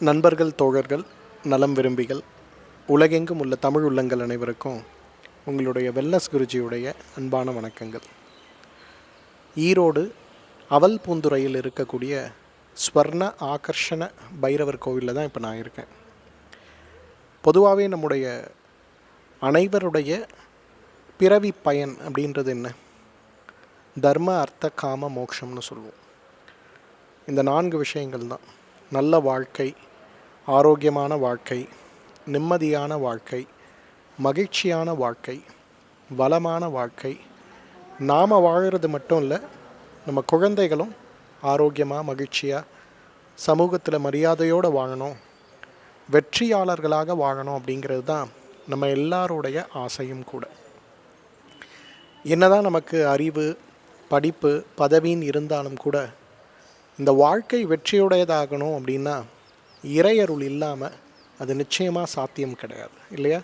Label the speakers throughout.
Speaker 1: நண்பர்கள், தோழர்கள், நலம் விரும்பிகள், உலகெங்கும் உள்ள தமிழ் உள்ளங்கள் அனைவருக்கும் உங்களுடைய வெல்லஸ் குருஜியுடைய அன்பான வணக்கங்கள். ஈரோடு அவல் பூந்துறையில் இருக்கக்கூடிய ஸ்வர்ண ஆகர்ஷண பைரவர் கோவிலில் தான் இப்போ நான் இருக்கேன். பொதுவாகவே நம்முடைய அனைவருடைய பிறவி பயன் அப்படின்றது என்ன? தர்ம, அர்த்த, காம, மோட்சம்னு சொல்லுவோம். இந்த 4 விஷயங்கள் தான். நல்ல வாழ்க்கை, ஆரோக்கியமான வாழ்க்கை, நிம்மதியான வாழ்க்கை, மகிழ்ச்சியான வாழ்க்கை, வளமான வாழ்க்கை. நாம் வாழறது மட்டும் இல்லை, நம்ம குழந்தைகளும் ஆரோக்கியமாக மகிழ்ச்சியாக சமூகத்தில் மரியாதையோடு வாழணும், வெற்றியாளர்களாக வாழணும் அப்படிங்கிறது தான் நம்ம எல்லாருடைய ஆசையும் கூட. என்னதான் நமக்கு அறிவு, படிப்பு, பதவின்னு இருந்தாலும் கூட இந்த வாழ்க்கை வெற்றியுடையதாகணும் அப்படின்னா இறையருள் இல்லாமல் அது நிச்சயமாக சாத்தியம் கிடையாது, இல்லையா?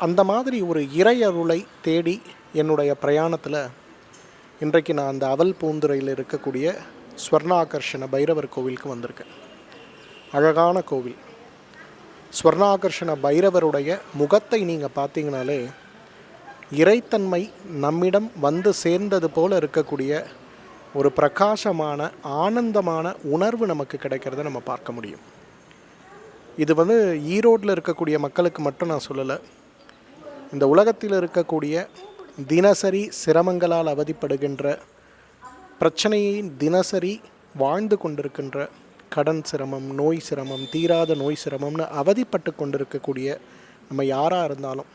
Speaker 1: அந்த மாதிரி ஒரு இறையருளை தேடி என்னுடைய பிரயாணத்தில் இன்றைக்கு நான் அந்த அவல் பூந்துறையில் இருக்கக்கூடிய ஸ்வர்ணாகர்ஷண பைரவர் கோவிலுக்கு வந்திருக்கேன். அழகான கோவில். ஸ்வர்ணாகர்ஷண பைரவருடைய முகத்தை நீங்கள் பார்த்தீங்கனாலே இறைத்தன்மை நம்மிடம் வந்து சேர்ந்தது போல் இருக்கக்கூடிய ஒரு பிரகாசமான ஆனந்தமான உணர்வு நமக்கு கிடைக்கிறத நம்ம பார்க்க முடியும். இது ஈரோட்டில் இருக்கக்கூடிய மக்களுக்கு மட்டும் நான் சொல்லலை. இந்த உலகத்தில் இருக்கக்கூடிய தினசரி சிரமங்களால் அவதிப்படுகின்ற, பிரச்சனையை தினசரி வாழ்ந்து கொண்டிருக்கின்ற, கடன் சிரமம், நோய் சிரமம், தீராத நோய் சிரமம்னு அவதிப்பட்டு கொண்டிருக்கக்கூடிய நம்ம யாராக இருந்தாலும்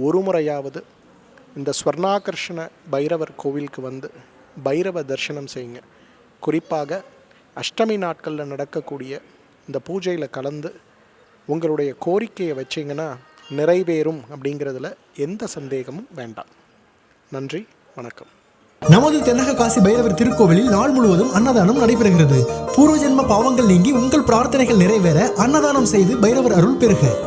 Speaker 1: ஒரு முறையாவது இந்த ஸ்வர்ணாகர்ஷண பைரவர் கோவிலுக்கு வந்து பைரவ தரிசனம் செய்யுங்க. குறிப்பாக அஷ்டமி நாட்களில் நடக்கக்கூடிய இந்த பூஜையில் கலந்து உங்களுடைய கோரிக்கையை வச்சிங்கன்னா நிறைவேறும் அப்படிங்கிறதுல எந்த சந்தேகமும் வேண்டாம். நன்றி, வணக்கம்.
Speaker 2: நமது தென்னக காசி பைரவர் திருக்கோவிலில் நாள் முழுவதும் அன்னதானம் நடைபெறுகிறது. பூர்வ ஜென்ம பாவங்கள் நீங்கி உங்கள் பிரார்த்தனைகள் நிறைவேற அன்னதானம் செய்து பைரவர் அருள் பெறுக.